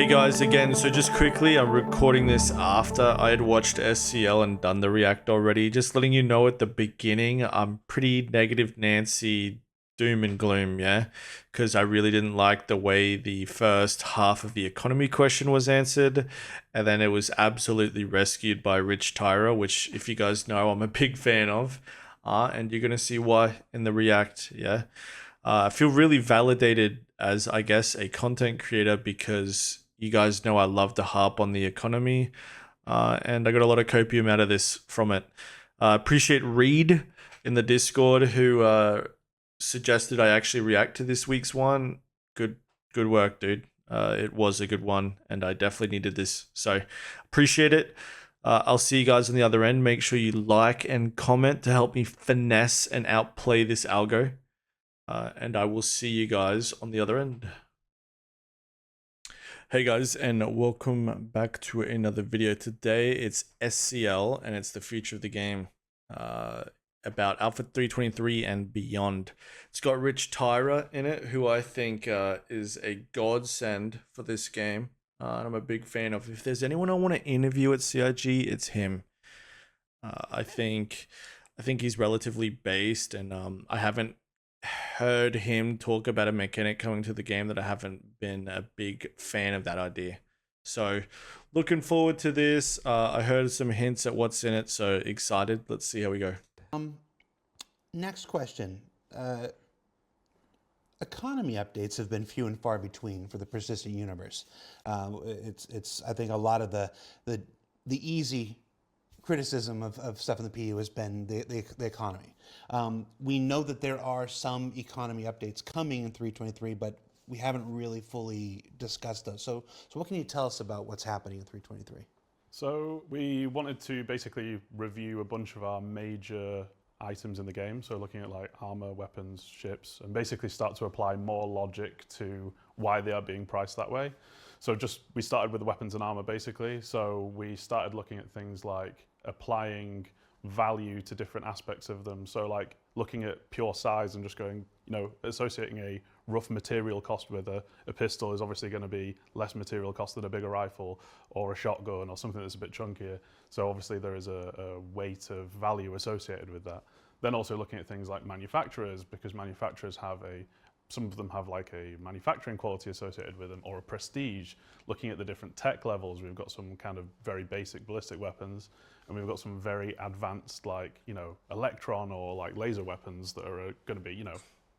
Hey guys, again, so just quickly, I'm recording this after I had watched SCL and done the react already. Just letting you know at the beginning, I'm pretty negative Nancy, doom and gloom, yeah? Because I really didn't like the way the first half of the economy question was answered, and then it was absolutely rescued by Rich Tyra, which, if you guys know, I'm a big fan of, and you're going to see why in the react, yeah? I feel really validated as, I guess, a content creator because you guys know I love to harp on the economy, and I got a lot of copium out of this from it. Appreciate Reed in the Discord who suggested I actually react to this week's one. Good work, dude. It was a good one, and I definitely needed this. So appreciate it. I'll see you guys on the other end. Make sure you like and comment to help me finesse and outplay this algo. And I will see you guys on the other end. Hey guys, and welcome back to another video. Today it's SCL and it's the future of the game, about Alpha 323 and beyond. It's got Rich Tyra in it, who I think is a godsend for this game, and I'm a big fan of. If there's anyone I want to interview at CIG, it's him. I think he's relatively based, and I haven't heard him talk about a mechanic coming to the game that I haven't been a big fan of that idea. So looking forward to this. I heard some hints at what's in it, so excited. Let's see how we go. Next question. Economy updates have been few and far between for the persistent universe. It's I think a lot of the easy criticism of stuff in the PU has been the economy. We know that there are some economy updates coming in 323, but we haven't really fully discussed those. So what can you tell us about what's happening in 323? So we wanted to basically review a bunch of our major items in the game. So looking at like armor, weapons, ships, and basically start to apply more logic to why they are being priced that way. So we started with the weapons and armor basically. So we started looking at things like applying value to different aspects of them. So like looking at pure size and just going, associating a rough material cost with a pistol is obviously going to be less material cost than a bigger rifle or a shotgun or something that's a bit chunkier. So obviously there is a weight of value associated with that. Then also looking at things like manufacturers, because manufacturers have some of them have like a manufacturing quality associated with them or a prestige. Looking at the different tech levels, we've got some kind of very basic ballistic weapons, and we've got some very advanced like, electron or like laser weapons that are going to be,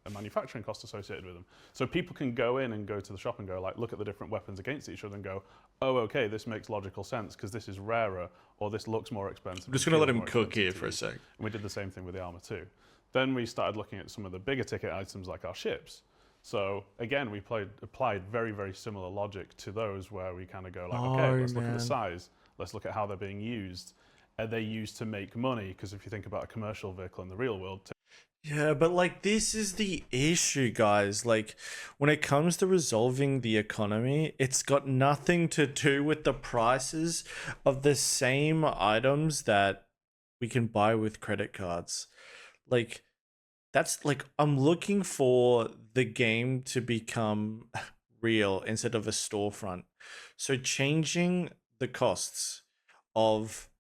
a manufacturing cost associated with them. So people can go in and go to the shop and go like, look at the different weapons against each other and go, oh, okay, this makes logical sense because this is rarer or this looks more expensive. I'm just going to let him cook here for a sec. And we did the same thing with the armor too. Then we started looking at some of the bigger ticket items like our ships. So again, we applied very, very similar logic to those where we kind of go like, okay, let's look at the size. Let's look at how they're being used. Are they used to make money? Because if you think about a commercial vehicle in the real world. Yeah, but like this is the issue, guys. Like when it comes to resolving the economy, it's got nothing to do with the prices of the same items that we can buy with credit cards. Like that's like I'm looking for the game to become real instead of a storefront. So changing the costs of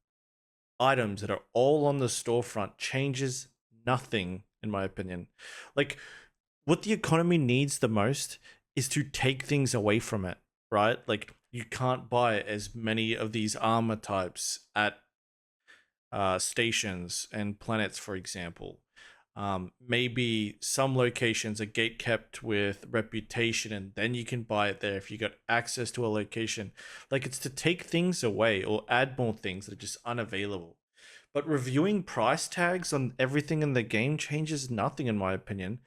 items that are all on the storefront changes nothing, in my opinion. Like what the economy needs the most is to take things away from it, right? Like you can't buy as many of these armor types at stations and planets, for example. Maybe some locations are gate kept with reputation and then you can buy it there if you got access to a location. Like it's to take things away or add more things that are just unavailable. But reviewing price tags on everything in the game changes nothing, in my opinion,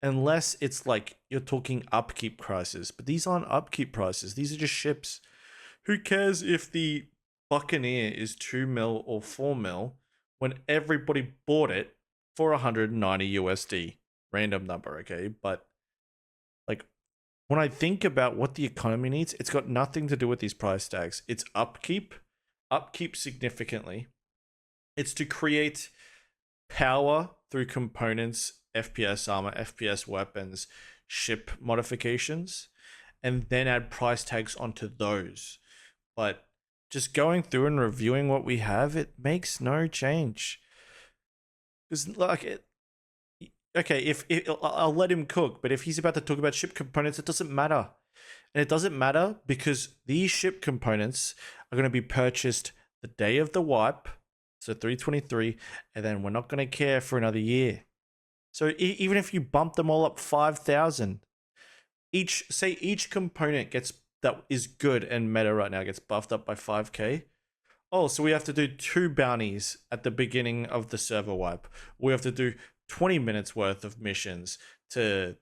unless it's like you're talking upkeep prices. But these aren't upkeep prices. These are just ships. Who cares if the Buccaneer is 2 mil or 4 mil when everybody bought it for 190 USD? Random number, okay? But like when I think about what the economy needs, it's got nothing to do with these price tags. It's upkeep significantly. It's to create power through components, FPS armor, FPS weapons, ship modifications, and then add price tags onto those. But just going through and reviewing what we have, it makes no change. Because okay, if I'll let him cook, but if he's about to talk about ship components, it doesn't matter. And it doesn't matter because these ship components are going to be purchased the day of the wipe, so 323, and then we're not going to care for another year. So even if you bump them all up 5,000, each component that is good and meta right now gets buffed up by 5k. Oh, so we have to do 2 bounties at the beginning of the server wipe. We have to do 20 minutes worth of missions to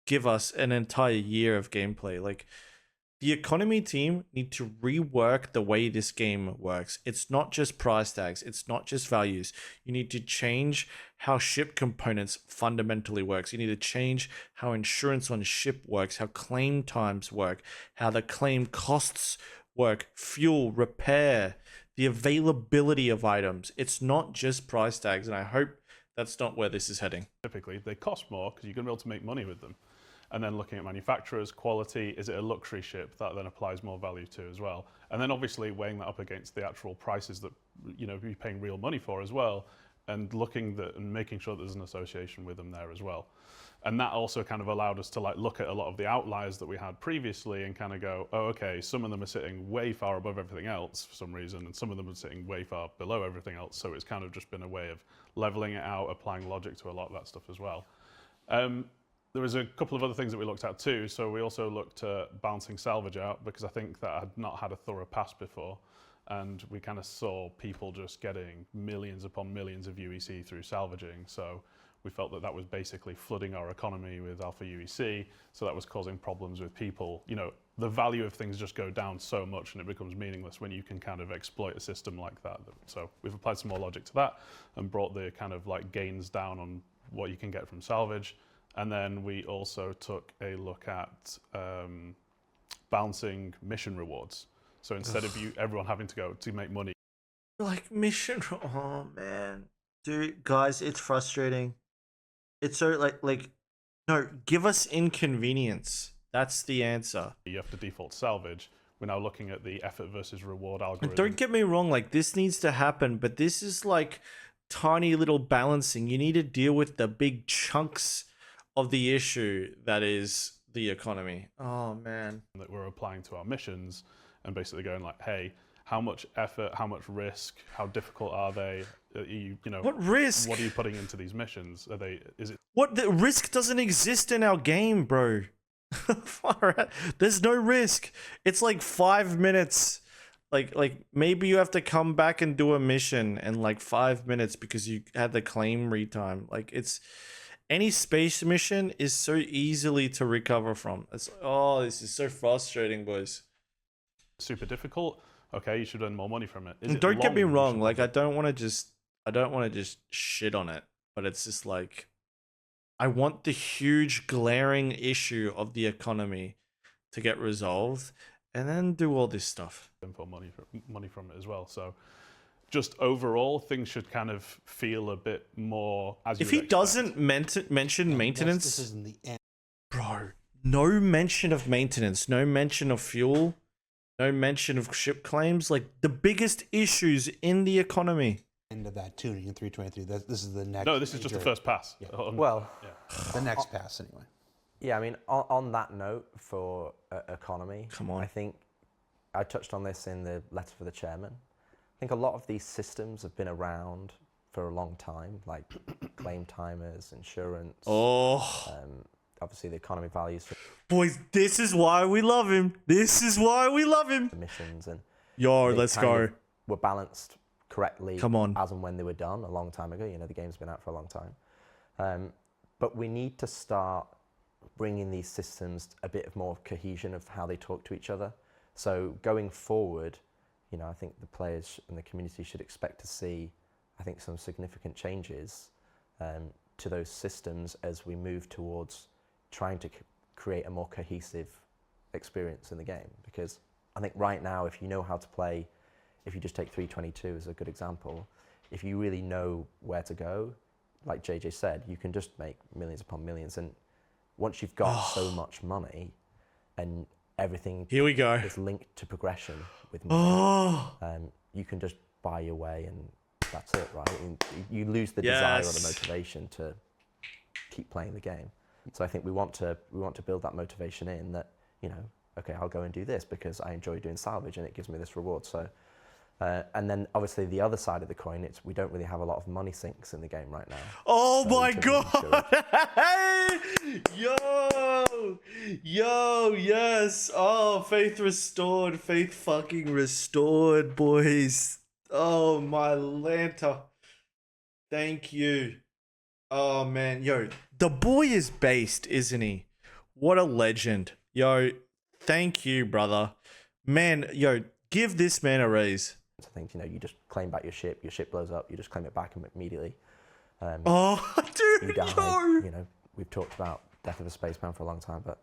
give us an entire year of gameplay. Like, the economy team need to rework the way this game works. It's not just price tags. It's not just values. You need to change how ship components fundamentally works. You need to change how insurance on ship works, how claim times work, how the claim costs work, fuel, repair, the availability of items. It's not just price tags, and I hope that's not where this is heading. Typically, they cost more because you're going to be able to make money with them. And then looking at manufacturers, quality, is it a luxury ship? That then applies more value to as well. And then obviously weighing that up against the actual prices that you're paying real money for as well, and looking and making sure there's an association with them there as well. And that also kind of allowed us to look at a lot of the outliers that we had previously and kind of go, oh, okay, some of them are sitting way far above everything else for some reason, and some of them are sitting way far below everything else. So it's kind of just been a way of leveling it out, applying logic to a lot of that stuff as well. There was a couple of other things that we looked at too. So we also looked at bouncing salvage out, because I think that had not had a thorough pass before. And we kind of saw people just getting millions upon millions of UEC through salvaging. So we felt that that was basically flooding our economy with alpha UEC. So that was causing problems with people. The value of things just go down so much and it becomes meaningless when you can kind of exploit a system like that. So we've applied some more logic to that and brought the kind of gains down on what you can get from salvage. And then we also took a look at bouncing mission rewards. So instead of everyone having to go to make money. Mission, oh man. Dude, guys, it's frustrating. It's so no, give us inconvenience. That's the answer. You have to default salvage. We're now looking at the effort versus reward algorithm. And don't get me wrong, this needs to happen, but this is tiny little balancing. You need to deal with the big chunks of the issue that is the economy. Oh man. That we're applying to our missions and basically going hey, how much effort, how much risk, how difficult are they? What risk? What are you putting into these missions? What, the risk doesn't exist in our game, bro. There's no risk. It's 5 minutes. Maybe you have to come back and do a mission in 5 minutes because you had the claim retime. Any space mission is so easily to recover from. This is so frustrating, boys. Super difficult. Okay, you should earn more money from it. And don't get me wrong, I don't want to just shit on it, but it's just I want the huge glaring issue of the economy to get resolved and then do all this stuff. For money from it as well. So just overall, things should kind of feel a bit more as you If he expect. doesn't mention maintenance, This isn't the end. bro, no mention of maintenance, no mention of fuel, no mention of ship claims, the biggest issues in the economy. End of that tuning in 323. This is the next. No, this is just the first pass. Yeah. The next pass anyway. Yeah, I mean, on that note for economy, Come on. I think I touched on this in the letter for the chairman. I think a lot of these systems have been around for a long time, like claim timers, insurance. Obviously, the economy values for Boys, this is why we love him. This is why we love him. emissions, and Yo, they let's kind go. of were balanced correctly. Come on. As and when they were done a long time ago. The game's been out for a long time. But we need to start bringing these systems a bit of more cohesion of how they talk to each other. So going forward, I think the players and the community should expect to see, some significant changes to those systems as we move towards trying to create a more cohesive experience in the game. Because I think right now, if you know how to play, if you just take 322 as a good example, if you really know where to go, like JJ said, you can just make millions upon millions. And once you've got so much money, and everything Here we go. is linked to progression with money. Oh, You can just buy your way and that's it, right? And you lose the desire or the Yes. motivation to keep playing the game. So I think we want to build that motivation in that, you know, okay, I'll go and do this because I enjoy doing salvage and it gives me this reward. So, and then obviously the other side of the coin, it's we don't really have a lot of money sinks in the game right now. oh So my in terms of God. Yo, yes. Oh, faith restored. Faith fucking restored, boys. Oh, my Lanta. Thank you. Oh, man. Yo, the boy is based, isn't he? What a legend. Yo, thank you, brother. Man, yo, give this man a raise. things, you know, you just claim back your ship blows up, you just claim it back immediately. Oh, You dude, die, yo. you know, we've talked about Death of a Spaceman for a long time, but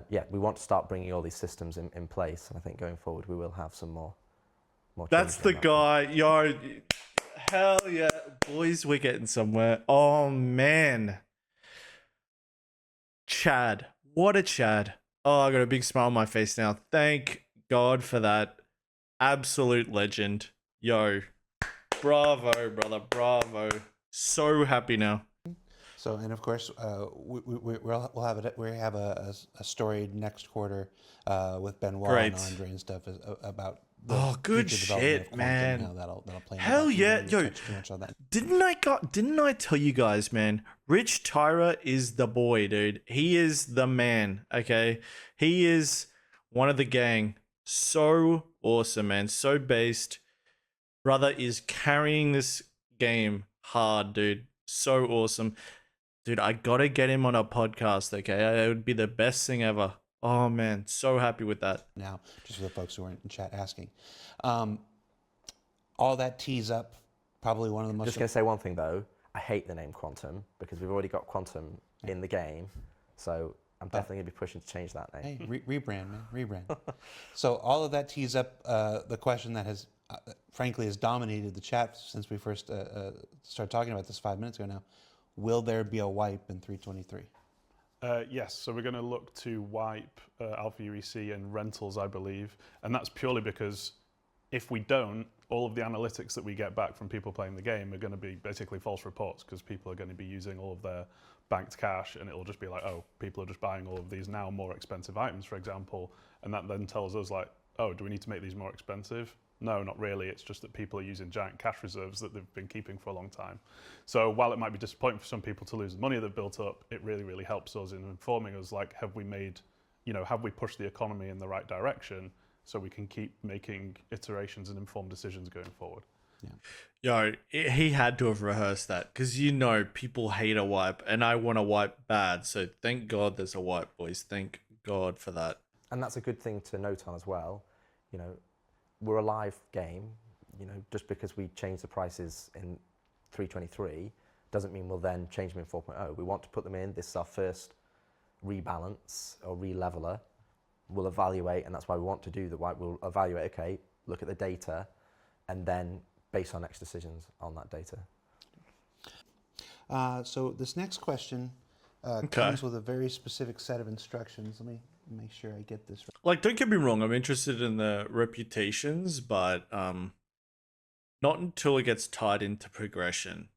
yeah, we want to start bringing all these systems in place, and I think going forward we will have some more That's changes the on that front. guy. Yo, hell yeah. Boys, we're getting somewhere. Oh, man. Chad. What a Chad. Oh, I got a big smile on my face now. Thank God for that. Absolute legend. Yo. Bravo, brother. Bravo. So happy now. So, and of course, we'll have a story next quarter with Benoit Great. and Andre and stuff about the Oh, good future development shit, of Quantum man. and how that'll play. Hell into that. yeah. We Yo, touch too much on that. Didn't I tell you guys, man? Rich Tyra is the boy, dude. He is the man, okay? He is one of the gang. So awesome, man. So based. Brother is carrying this game hard, dude. So awesome. Dude, I gotta get him on a podcast, okay? It would be the best thing ever. Oh, man. So happy with that. Now, just for the folks who are in chat asking, all that tees up probably one of the most. Just going to say one thing though, I hate the name Quantum because we've already got Quantum in the game, so I'm definitely going to be pushing to change that name. Hey, rebrand, man, rebrand. So all of that tees up the question that has, frankly, has dominated the chat since we first started talking about this 5 minutes ago now. Will there be a wipe in 323? Yes, so we're going to look to wipe Alpha UEC and rentals, I believe, and that's purely because if we don't, all of the analytics that we get back from people playing the game are going to be basically false reports because people are going to be using all of their banked cash, and it'll just be like, oh, people are just buying all of these now more expensive items, for example, and that then tells us like, oh, do we need to make these more expensive? No, not really. It's just that people are using giant cash reserves that they've been keeping for a long time. So while it might be disappointing for some people to lose the money they've built up, it really, really helps us in informing us, like, have we made, you know, have we pushed the economy in the right direction so we can keep making iterations and informed decisions going forward. Yo, he had to have rehearsed that because you know people hate a wipe and I want a wipe bad. So thank God there's a wipe, boys. Thank God for that. And that's a good thing to note on as well. You know, we're a live game. You know, just because we change the prices in 3.23 doesn't mean we'll then change them in 4.0. We want to put them in. This is our first rebalance or releveler. We'll evaluate, and that's why we want to do the wipe. We'll evaluate, okay, look at the data, and then base our next decisions on that data. So this next question comes with a very specific set of instructions. Let me make sure I get this right. Like, don't get me wrong, I'm interested in the reputations, but not until it gets tied into progression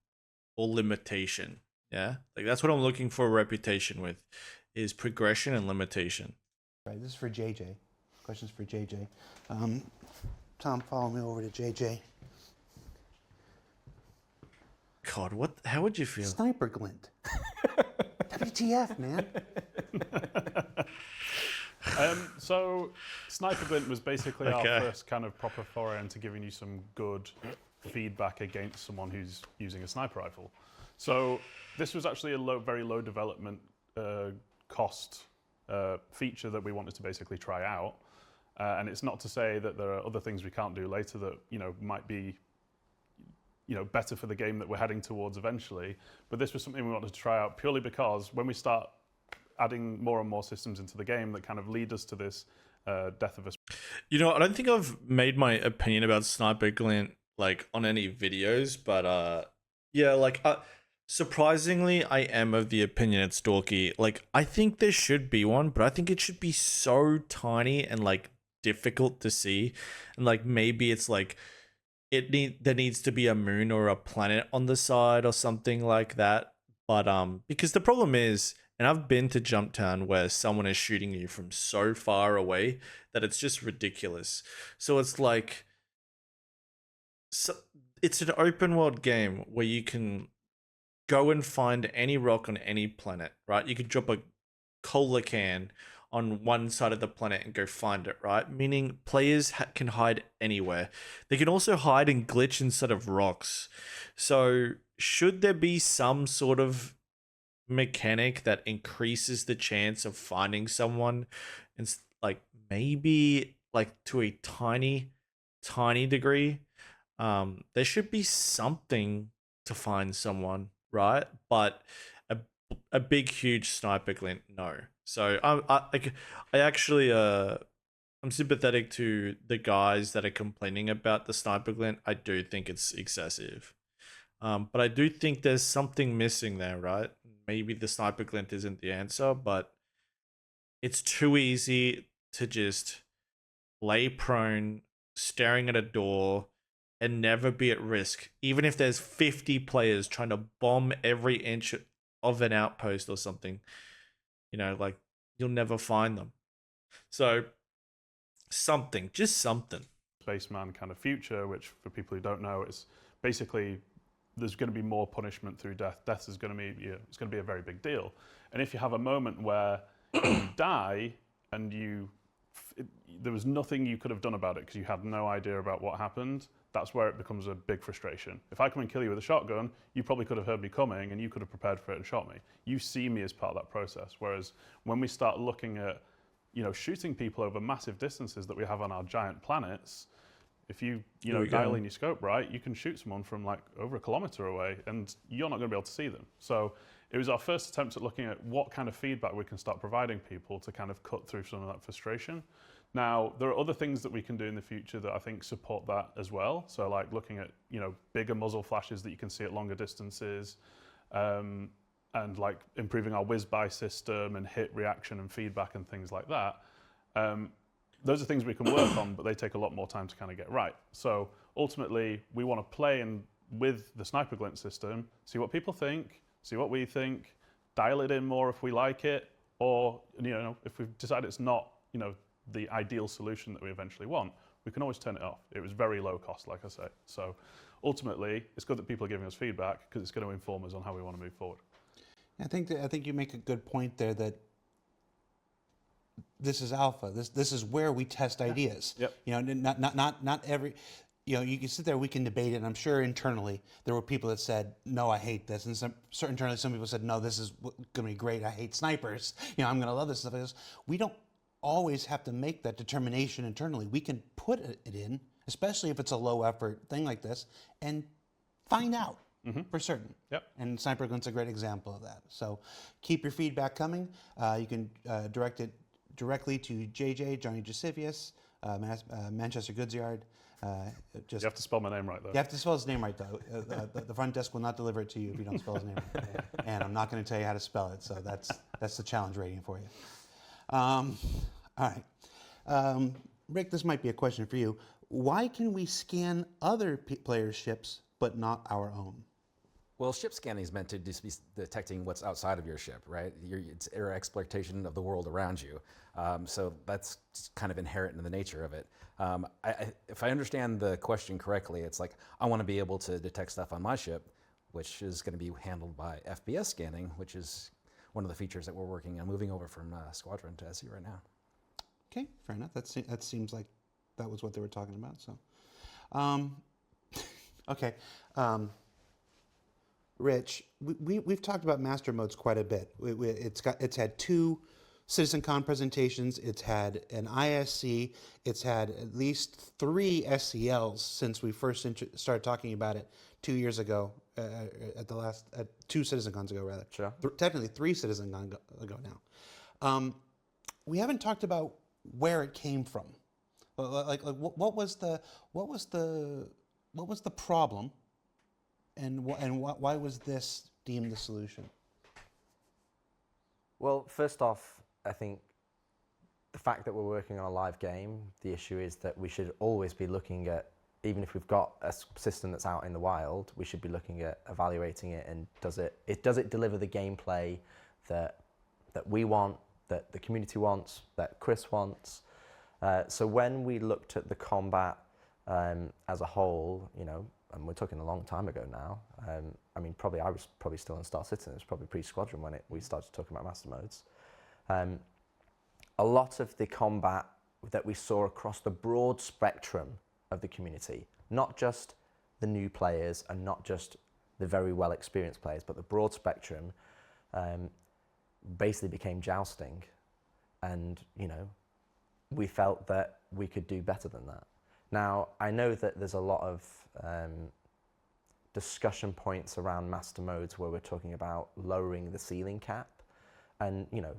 or limitation. Yeah, like that's what I'm looking for a reputation with, is progression and limitation. Right, this is for JJ. Questions for JJ. Tom, follow me over to JJ. God, what? How would you feel? Sniper Glint. WTF, man? So Sniper Glint was basically our Okay. first kind of proper foray into giving you some good feedback against someone who's using a sniper rifle. So this was actually a very low development cost feature that we wanted to basically try out. And it's not to say that there are other things we can't do later that, you know, might be, you know, better for the game that we're heading towards eventually. But this was something we wanted to try out purely because when we start adding more and more systems into the game that kind of lead us to this death of a... You know, I don't think I've made my opinion about Sniper Glint like on any videos, but yeah, like Surprisingly, I am of the opinion it's dorky. Like, I think there should be one, but I think it should be so tiny and like difficult to see. And like maybe it's like there needs to be a moon or a planet on the side or something like that. But because the problem is, and I've been to Jump Town where someone is shooting you from so far away that it's just ridiculous. So it's like, so it's an open world game where you can go and find any rock on any planet, right? You could drop a cola can on one side of the planet and go find it, right? Meaning players can hide anywhere. They can also hide and glitch inside of rocks. So should there be some sort of mechanic that increases the chance of finding someone, and like maybe like to a tiny degree, there should be something to find someone, right? But a big huge sniper glint, no. So I actually I'm sympathetic to the guys that are complaining about the sniper glint. I do think it's excessive, but I do think there's something missing there, right? Maybe the sniper glint isn't the answer, but it's too easy to just lay prone, staring at a door, and never be at risk, even if there's 50 players trying to bomb every inch of an outpost or something. You know, like, you'll never find them. So something, just something. Spaceman kind of future, which for people who don't know, is basically there's going to be more punishment through death. Death is going to be, it's going to be a very big deal. And if you have a moment where you die and there was nothing you could have done about it because you had no idea about what happened, that's where it becomes a big frustration. If I come and kill you with a shotgun, you probably could have heard me coming and you could have prepared for it and shot me. You see me as part of that process. Whereas when we start looking at, shooting people over massive distances that we have on our giant planets, if you dial in your scope right, you can shoot someone from like over a kilometer away and you're not going to be able to see them. So it was our first attempt at looking at what kind of feedback we can start providing people to kind of cut through some of that frustration. Now, there are other things that we can do in the future that I think support that as well. So like looking at, bigger muzzle flashes that you can see at longer distances, and like improving our whiz-by system and hit reaction and feedback and things like that. Those are things we can work on, but they take a lot more time to kind of get right. So ultimately, we want to play with the sniper glint system, see what people think, see what we think, dial it in more if we like it, or if we decide it's not the ideal solution that we eventually want, we can always turn it off. It was very low cost, like I say. So ultimately, it's good that people are giving us feedback because it's going to inform us on how we want to move forward. I think you make a good point there that this is alpha. This is where we test ideas. Yep. Not every. You can sit there. We can debate it. And I'm sure internally there were people that said, "No, I hate this," and internally some people said, "No, this is going to be great. I hate snipers. I'm going to love this stuff." We don't always have to make that determination internally. We can put it in, especially if it's a low effort thing like this, and find out for certain. Yep. And Sniper Glint's a great example of that. So keep your feedback coming. You can direct it directly to JJ, Johnny Giusevius, Manchester Goods Yard. You have to spell my name right, though. You have to spell his name right, though. The front desk will not deliver it to you if you don't spell his name right. And I'm not going to tell you how to spell it, so that's the challenge rating for you. All right. Rick, this might be a question for you. Why can we scan other players' ships but not our own? Well, ship scanning is meant to just be detecting what's outside of your ship, right? It's air exploitation of the world around you. So that's kind of inherent in the nature of it. If I understand the question correctly, it's like, I want to be able to detect stuff on my ship, which is going to be handled by FPS scanning, which is one of the features that we're working on moving over from Squadron to SE right now. Okay, fair enough. That seems like that was what they were talking about. So, okay. Rich, we've talked about master modes quite a bit. It's had 2 CitizenCon presentations. It's had an ISC. It's had at least 3 SCLs since we first started talking about it 2 years ago. At 2 CitizenCons ago, rather. Sure. Technically 3 CitizenCon ago now. We haven't talked about where it came from. Like what was the problem, and why was this deem the solution? Well, first off, I think the fact that we're working on a live game, the issue is that we should always be looking at, even if we've got a system that's out in the wild, we should be looking at evaluating it and does it deliver the gameplay that we want, that the community wants, that Chris wants. So when we looked at the combat as a whole, you know, and we're talking a long time ago now. I mean, I was probably still in Star Citizen. It was probably pre-Squadron when we started talking about master modes. A lot of the combat that we saw across the broad spectrum of the community, not just the new players and not just the very well experienced players, but the broad spectrum, basically became jousting. And, you know, we felt that we could do better than that. Now, I know that there's a lot of discussion points around master modes where we're talking about lowering the ceiling cap. And, you know,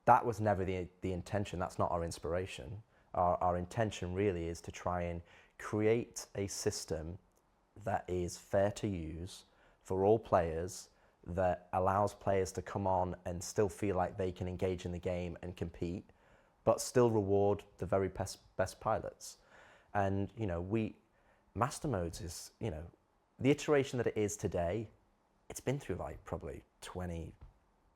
that was never the intention. That's not our inspiration. Our intention really is to try and create a system that is fair to use for all players, that allows players to come on and still feel like they can engage in the game and compete, but still reward the very best pilots. And, you know, master modes is, you know, the iteration that it is today, it's been through like probably 20,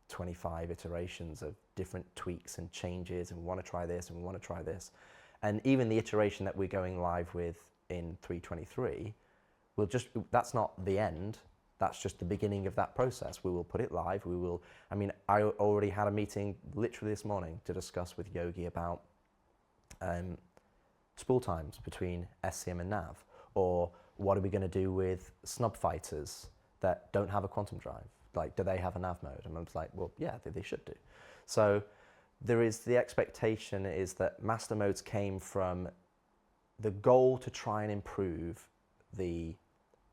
25 iterations of different tweaks and changes, and we want to try this and we want to try this. And even the iteration that we're going live with in 3.23, that's not the end, that's just the beginning of that process. We will put it live, I already had a meeting literally this morning to discuss with Yogi about spool times between SCM and nav, or what are we going to do with snub fighters that don't have a quantum drive? Like, do they have a nav mode? And I was like, well, yeah, they should do. So there is the expectation is that master modes came from the goal to try and improve the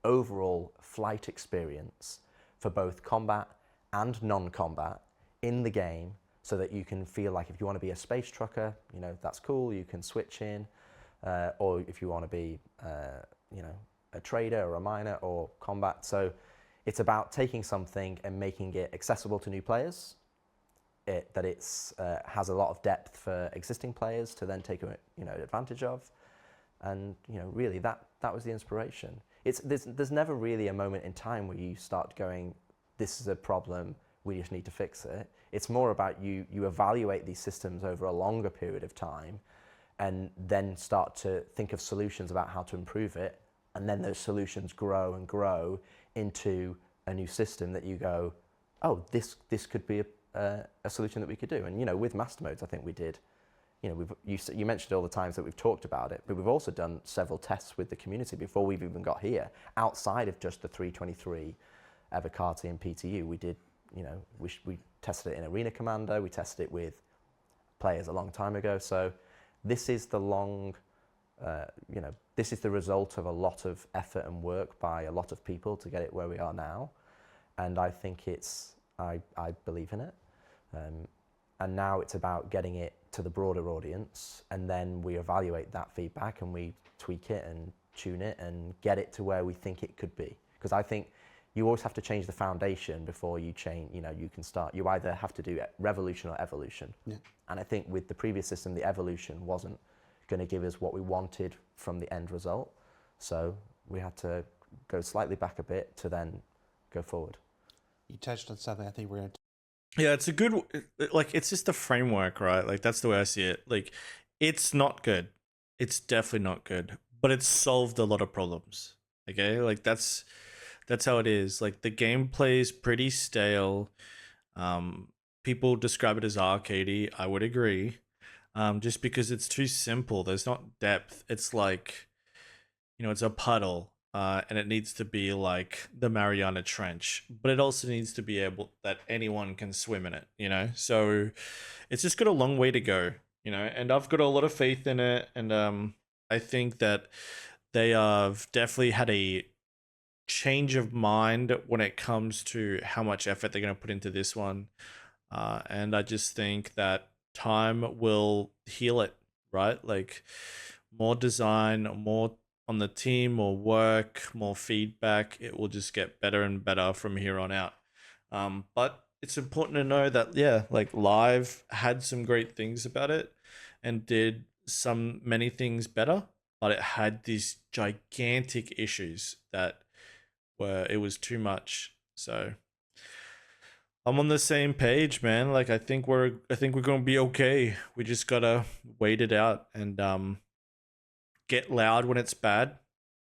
overall flight experience for both combat and non-combat in the game, so that you can feel like if you want to be a space trucker, you know, that's cool, you can switch in, or if you want to be, you know, a trader or a miner or combat. So it's about taking something and making it accessible to new players, that it's has a lot of depth for existing players to then take advantage of, and you know, really that was the inspiration. There's never really a moment in time where you start going, this is a problem, we just need to fix it. It's more about you evaluate these systems over a longer period of time, and then start to think of solutions about how to improve it, and then those solutions grow and grow into a new system that you go, oh, this could be a solution that we could do. And you know, with master modes, I think we did. You know, you mentioned all the times that we've talked about it, but we've also done several tests with the community before we've even got here, outside of just the 3.23 Evocati and PTU. We did, you know, we tested it in Arena Commander, we tested it with players a long time ago. So this is this is the result of a lot of effort and work by a lot of people to get it where we are now. And I think I believe in it. And now it's about getting it to the broader audience, and then we evaluate that feedback and we tweak it and tune it and get it to where we think it could be. Because I think you always have to change the foundation before you change, you know, you can start. You either have to do revolution or evolution. Yeah. And I think with the previous system, the evolution wasn't going to give us what we wanted from the end result. So we had to go slightly back a bit to then go forward. You touched on something I think we're going to. Yeah, it's a good, like, it's just the framework, right? Like, that's the way I see it. Like, it's not good. It's definitely not good, but it's solved a lot of problems. Okay, like that's how it is. Like, the gameplay is pretty stale. People describe it as arcadey. I would agree. Just because it's too simple. There's not depth. It's like, you know, it's a puddle. And it needs to be like the Mariana Trench, but it also needs to be able that anyone can swim in it, you know? So it's just got a long way to go, you know, and I've got a lot of faith in it. And I think that they have definitely had a change of mind when it comes to how much effort they're going to put into this one. And I just think that time will heal it, right? Like, more design, more on the team, more work, more feedback, it will just get better and better from here on out. But it's important to know that, yeah, like Live had some great things about it and did many things better, but it had these gigantic issues that it was too much. So I'm on the same page, man. Like I think we're gonna be okay. We just gotta wait it out and get loud when it's bad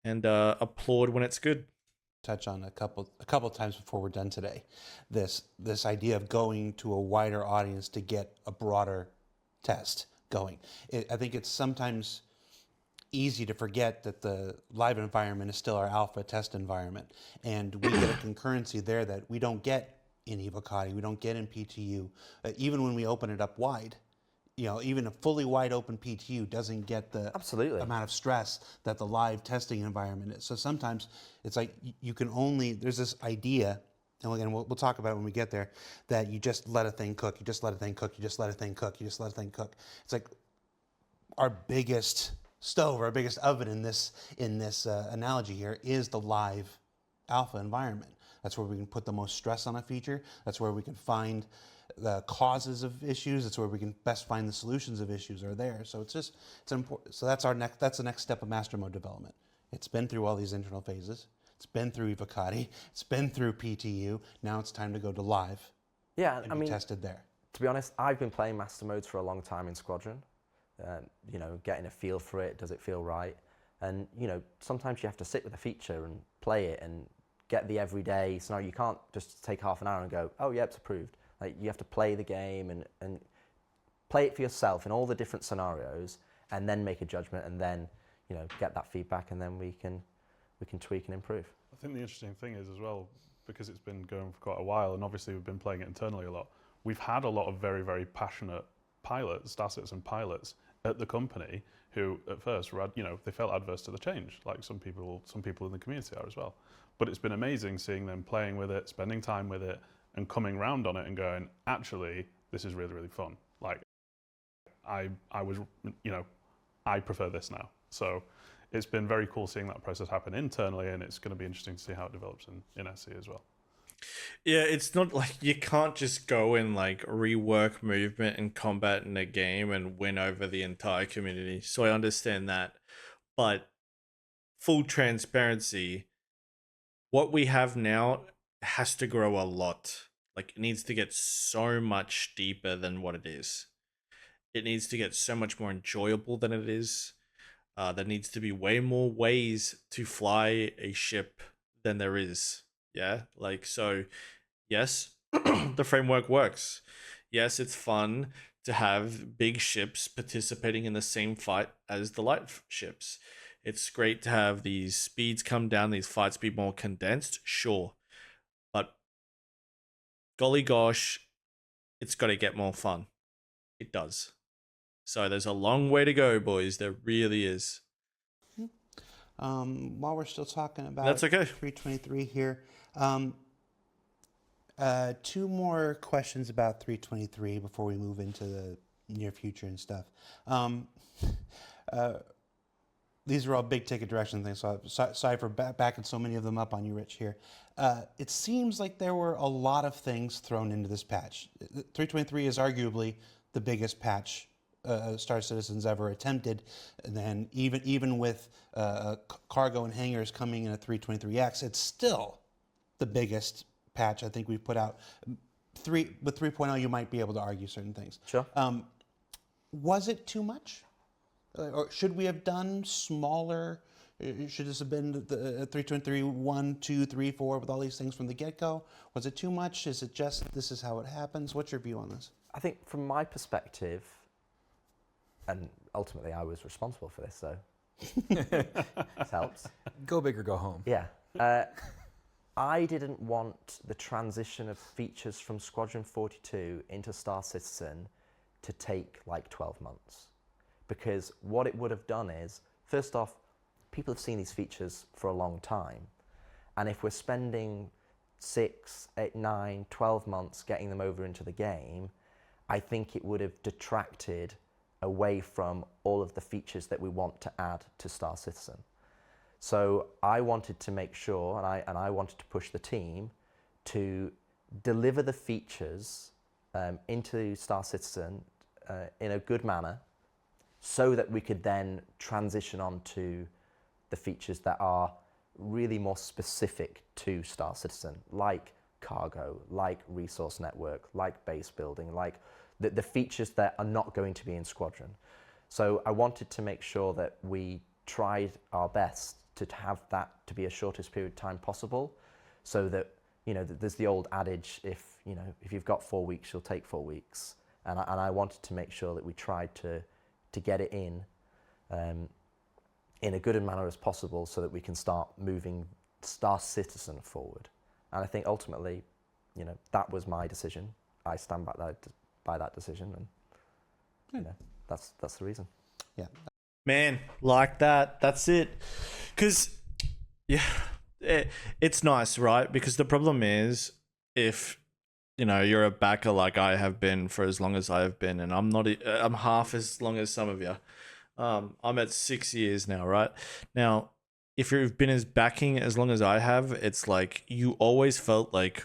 and applaud when it's good. Touch on a couple times before we're done today, this idea of going to a wider audience to get a broader test going. I think it's sometimes easy to forget that the live environment is still our alpha test environment, and we get a concurrency there that we don't get in Evocati, we don't get in PTU, even when we open it up wide. You know, even a fully wide open PTU doesn't get the Absolutely. amount of stress that the live testing environment is. So sometimes it's like you can only, there's this idea, and again, we'll talk about it when we get there, that you just let a thing cook, you just let a thing cook, you just let a thing cook, you just let a thing cook. It's like our biggest stove, our biggest oven in this analogy here is the live alpha environment. That's where we can put the most stress on a feature. That's where we can find the causes of issues. It's where we can best find the solutions of issues are there. So it's important. So that's the next step of master mode development. It's been through all these internal phases. It's been through Evocati. It's been through PTU. Now it's time to go to live. Yeah, and be tested there. To be honest, I've been playing master modes for a long time in Squadron. You know, getting a feel for it. Does it feel right? And you know, sometimes you have to sit with a feature and play it and get the everyday scenario. You can't just take half an hour and go, oh yeah, it's approved. Like you have to play the game and play it for yourself in all the different scenarios, and then make a judgment, and then you know get that feedback, and then we can tweak and improve. I think the interesting thing is as well, because it's been going for quite a while, and obviously we've been playing it internally a lot. We've had a lot of very, very passionate pilots, star citizen pilots at the company who at first were, you know, they felt adverse to the change, like some people in the community are as well. But it's been amazing seeing them playing with it, spending time with it, and coming round on it and going, actually, this is really, really fun. Like, I was, you know, I prefer this now. So it's been very cool seeing that process happen internally, and it's going to be interesting to see how it develops in SC as well. Yeah, it's not like you can't just go and like rework movement and combat in a game and win over the entire community. So I understand that. But full transparency, what we have now has to grow a lot. Like it needs to get so much deeper than what it is. It needs to get so much more enjoyable than it is. There needs to be way more ways to fly a ship than there is. Yeah, like so. Yes, the framework works. Yes, it's fun to have big ships participating in the same fight as the light ships. It's great to have these speeds come down, these fights be more condensed, sure. But golly gosh, it's got to get more fun. It does. So there's a long way to go, boys. There really is. While we're still talking about That's okay. 323 here, two more questions about 323 before we move into the near future and stuff. These are all big ticket direction things, so sorry for backing so many of them up on you, Rich, here. It seems like there were a lot of things thrown into this patch. 323 is arguably the biggest patch Star Citizen's ever attempted, and then even with cargo and hangars coming in a 323X, it's still the biggest patch I think we've put out. With 3.0, you might be able to argue certain things. Sure. Was it too much? Or should we have done smaller? Should this have been the 323, 1, 2, 3, 4 with all these things from the get-go? Was it too much? Is it just this is how it happens? What's your view on this? I think from my perspective, and ultimately I was responsible for this, so this helps. Go big or go home. Yeah. I didn't want the transition of features from Squadron 42 into Star Citizen to take like 12 months. Because what it would have done is, first off, people have seen these features for a long time. And if we're spending 6, 8, 9, 12 months getting them over into the game, I think it would have detracted away from all of the features that we want to add to Star Citizen. So I wanted to make sure, and I wanted to push the team to deliver the features into Star Citizen in a good manner, so that we could then transition on to the features that are really more specific to Star Citizen, like cargo, like resource network, like base building, like the features that are not going to be in Squadron. So I wanted to make sure that we tried our best to have that to be as shortest period of time possible, so that, you know, there's the old adage, if you've got 4 weeks, you'll take 4 weeks. And I wanted to make sure that we tried to get it in a good manner as possible, so that we can start moving Star Citizen forward. And I think ultimately, you know, that was my decision. I stand by that decision, and you know, that's the reason. Yeah. Man, like that. That's it. Because, yeah, it's nice, right? Because the problem is, if, you know, you're a backer like I have been for as long as I have been, and I'm half as long as some of you. I'm at 6 years now, right? Now, if you've been as backing as long as I have, it's like you always felt like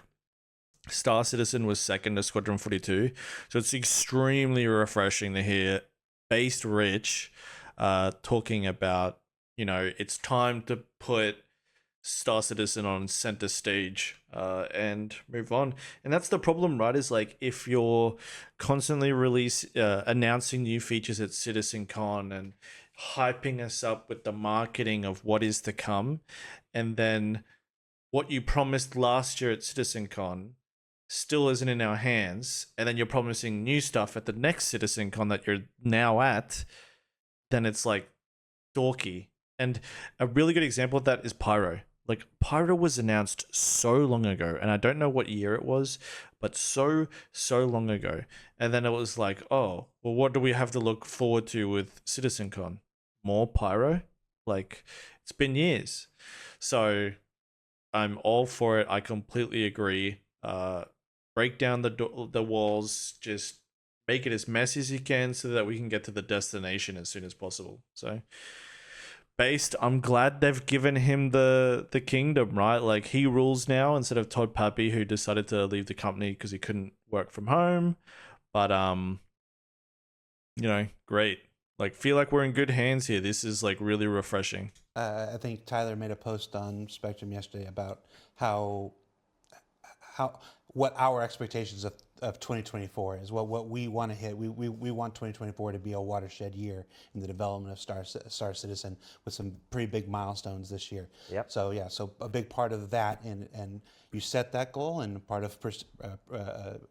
Star Citizen was second to Squadron 42. So it's extremely refreshing to hear Based Rich talking about, you know, it's time to put Star Citizen on center stage and move on. And that's the problem, right? Is like, if you're constantly announcing new features at CitizenCon and hyping us up with the marketing of what is to come, and then what you promised last year at CitizenCon still isn't in our hands, and then you're promising new stuff at the next CitizenCon that you're now at, then it's like dorky. And a really good example of that is Pyro. Like, Pyro was announced so long ago, and I don't know what year it was, but so long ago. And then it was like, oh, well, what do we have to look forward to with CitizenCon? More Pyro? Like, it's been years. So I'm all for it. I completely agree. Break down the walls, just make it as messy as you can, so that we can get to the destination as soon as possible. So, Based, I'm glad they've given him the kingdom, right? Like, he rules now instead of Todd Pappy, who decided to leave the company because he couldn't work from home. But you know, great. Like, feel like we're in good hands here. This is like really refreshing. I think Tyler made a post on Spectrum yesterday about what our expectations of 2024 is, what we want to hit. We want 2024 to be a watershed year in the development of Star Citizen, with some pretty big milestones this year. Yep. So yeah, so a big part of that, and you set that goal, and part of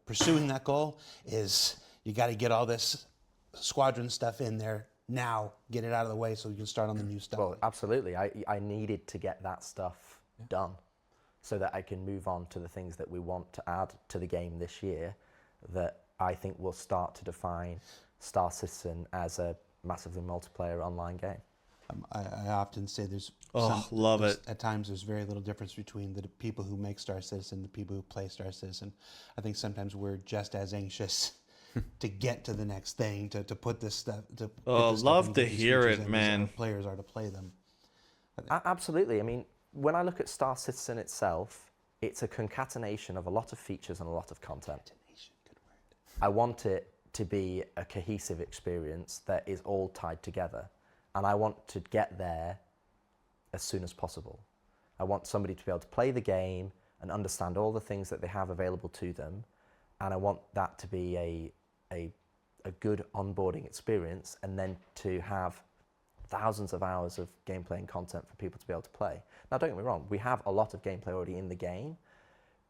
pursuing that goal is you got to get all this Squadron stuff in there now, get it out of the way so we can start on the new stuff. Well, absolutely. I needed to get that stuff done, so that I can move on to the things that we want to add to the game this year, that I think will start to define Star Citizen as a massively multiplayer online game. I often say love it. At times there's very little difference between the people who make Star Citizen and the people who play Star Citizen. I think sometimes we're just as anxious to get to the next thing, to put this stuff. Love to hear it, man. Players are to play them. Absolutely. I mean, when I look at Star Citizen itself, it's a concatenation of a lot of features and a lot of content. Good word. I want it to be a cohesive experience that is all tied together, and I want to get there as soon as possible. I want somebody to be able to play the game and understand all the things that they have available to them, and I want that to be a good onboarding experience, and then to have thousands of hours of gameplay and content for people to be able to play. Now, don't get me wrong, we have a lot of gameplay already in the game,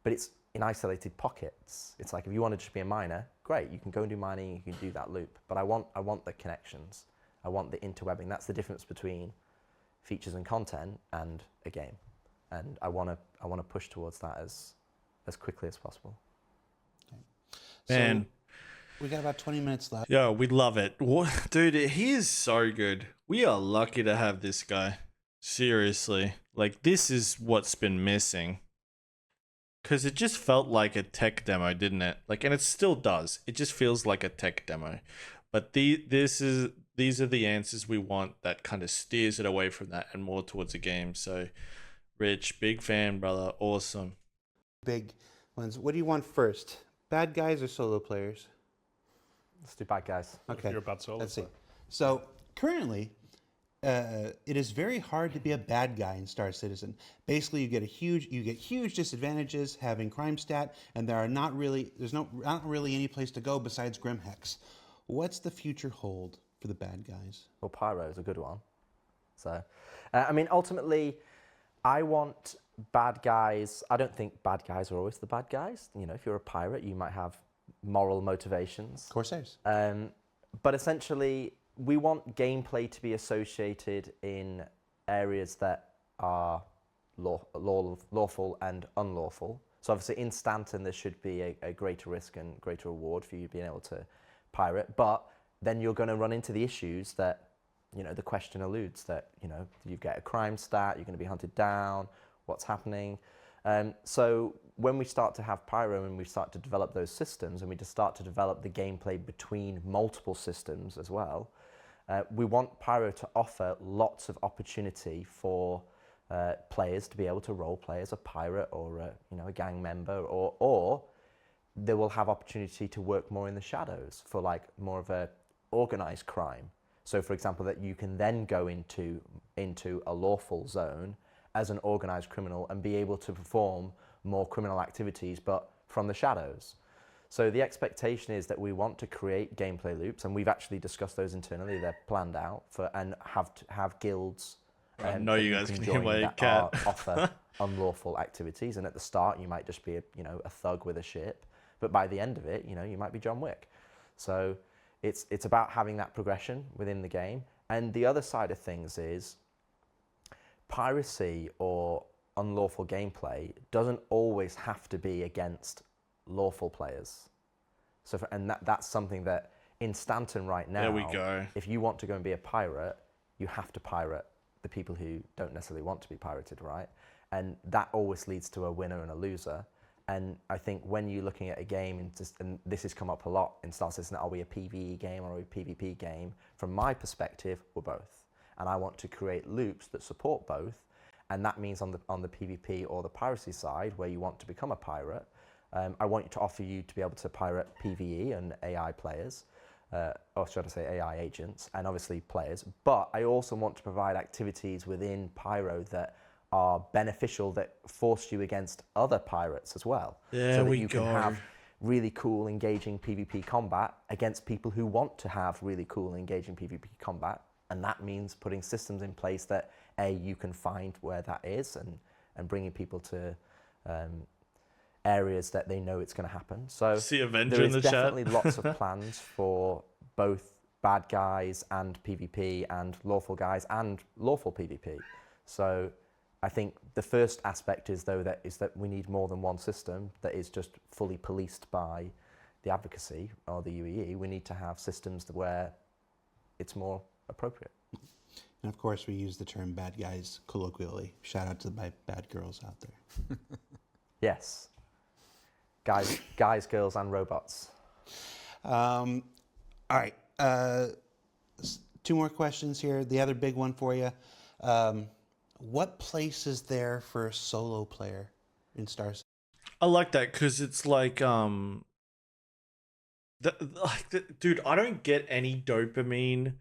but it's in isolated pockets. It's like, if you want to just be a miner, great, you can go and do mining, you can do that loop. But I want the connections. I want the interwebbing. That's the difference between features and content and a game. And I want to push towards that as quickly as possible. Okay. Man. So, we got about 20 minutes left. Yo, we love it. Dude, he is so good. We are lucky to have this guy. Seriously. Like, this is what's been missing. Because it just felt like a tech demo, didn't it? Like, and it still does. It just feels like a tech demo. But these are the answers we want that kind of steers it away from that and more towards a game. So, Rich, big fan, brother. Awesome. Big What do you want first? Bad guys or solo players? Let's do bad guys. Okay. You're a bad solo Let's see. player. So currently, it is very hard to be a bad guy in Star Citizen. Basically, you get huge disadvantages having crime stat, and there's not really any place to go besides Grimhex. What's the future hold for the bad guys? Well, Pyro is a good one. So, I mean, ultimately, I want bad guys. I don't think bad guys are always the bad guys. You know, if you're a pirate, you might have moral motivations. Corsairs. But essentially, we want gameplay to be associated in areas that are lawful and unlawful. So obviously in Stanton, there should be a greater risk and greater reward for you being able to pirate. But then you're going to run into the issues that, you know, the question alludes that, you know, you get a crime stat, you're going to be hunted down, what's happening. So when we start to have Pyro and we start to develop those systems and we just start to develop the gameplay between multiple systems as well, we want Pyro to offer lots of opportunity for players to be able to role play as a pirate or a gang member, or they will have opportunity to work more in the shadows for like more of a organized crime. So for example, that you can then go into a lawful zone as an organized criminal and be able to perform more criminal activities, but from the shadows. So the expectation is that we want to create gameplay loops, and we've actually discussed those internally. They're planned out and have guilds. I know you guys can hear join my that cat. offer unlawful activities, and at the start you might just be a thug with a ship, but by the end of it, you might be John Wick. So it's about having that progression within the game. And the other side of things is piracy or unlawful gameplay doesn't always have to be against lawful players. So that's something that in Stanton right now, There we go. if you want to go and be a pirate, you have to pirate the people who don't necessarily want to be pirated, right? And that always leads to a winner and a loser. And I think when you're looking at a game, and this has come up a lot in Star Citizen, are we a PvE game or are we a PvP game? From my perspective, we're both. And I want to create loops that support both. And that means on the PvP or the piracy side, where you want to become a pirate, I want to offer you to be able to pirate PvE and AI players, or should I say AI agents, and obviously players. But I also want to provide activities within Pyro that are beneficial, that force you against other pirates as well. There so that we you go. can have really cool, engaging PvP combat against people who want to have really cool, engaging PvP combat. And that means putting systems in place that, A, you can find where that is, and bringing people to areas that they know it's going to happen. So See Avenger there in is the definitely chat. lots of plans for both bad guys and PvP, and lawful guys and lawful PvP. So I think the first aspect is that we need more than one system that is just fully policed by the advocacy or the UEE. We need to have systems where it's more appropriate. And of course, we use the term bad guys colloquially. Shout out to my bad girls out there. Yes. Guys, girls, and robots. All right. Two more questions here. The other big one for you. What place is there for a solo player in Star Citizen? I like that because it's like dude, I don't get any dopamine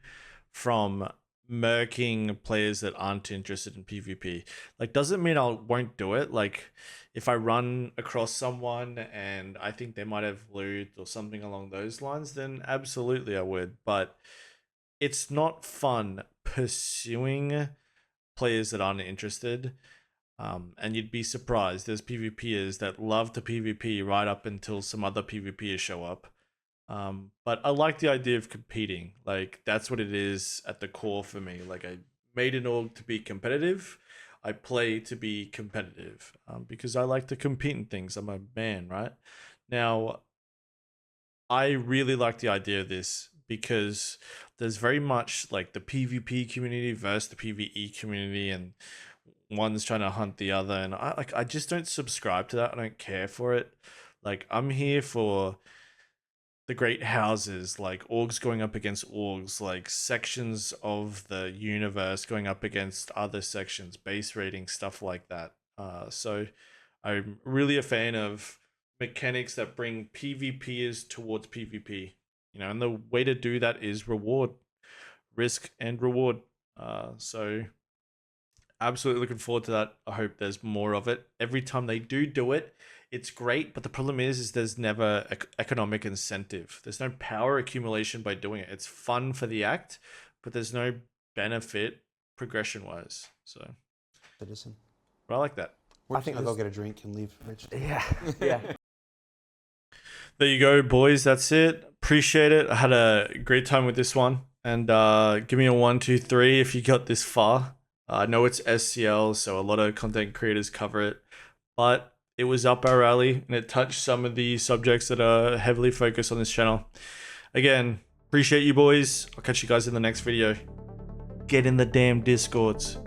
from murking players that aren't interested in PvP. Like, doesn't mean I won't do it. Like, if I run across someone and I think they might have loot or something along those lines, then absolutely I would. But it's not fun pursuing players that aren't interested. And you'd be surprised. There's PvPers that love to PvP right up until some other PvPers show up. But I like the idea of competing. Like, that's what it is at the core for me. Like, I made an org to be competitive. I play to be competitive because I like to compete in things. I'm a man, right? Now, I really like the idea of this because there's very much like the PvP community versus the PvE community, and one's trying to hunt the other, and I just don't subscribe to that. I don't care for it. Like, I'm here for the great houses, like orgs going up against orgs, like sections of the universe going up against other sections, base rating, stuff like that. So I'm really a fan of mechanics that bring PvPers towards PvP. You know, and the way to do that is reward, risk and reward. So absolutely looking forward to that. I hope there's more of it. Every time they do it, it's great, but the problem is there's never economic incentive. There's no power accumulation by doing it. It's fun for the act, but there's no benefit progression wise. So Citizen. but I like that. I think think I'll go there's- get a drink and leave, Rich. Yeah, yeah. There you go, boys. That's it. Appreciate it. I had a great time with this one. And give me a 1, 2, 3 if you got this far. I know it's SCL, so a lot of content creators cover it. But it was up our alley, and it touched some of the subjects that are heavily focused on this channel. Again, appreciate you, boys. I'll catch you guys in the next video. Get in the damn Discords.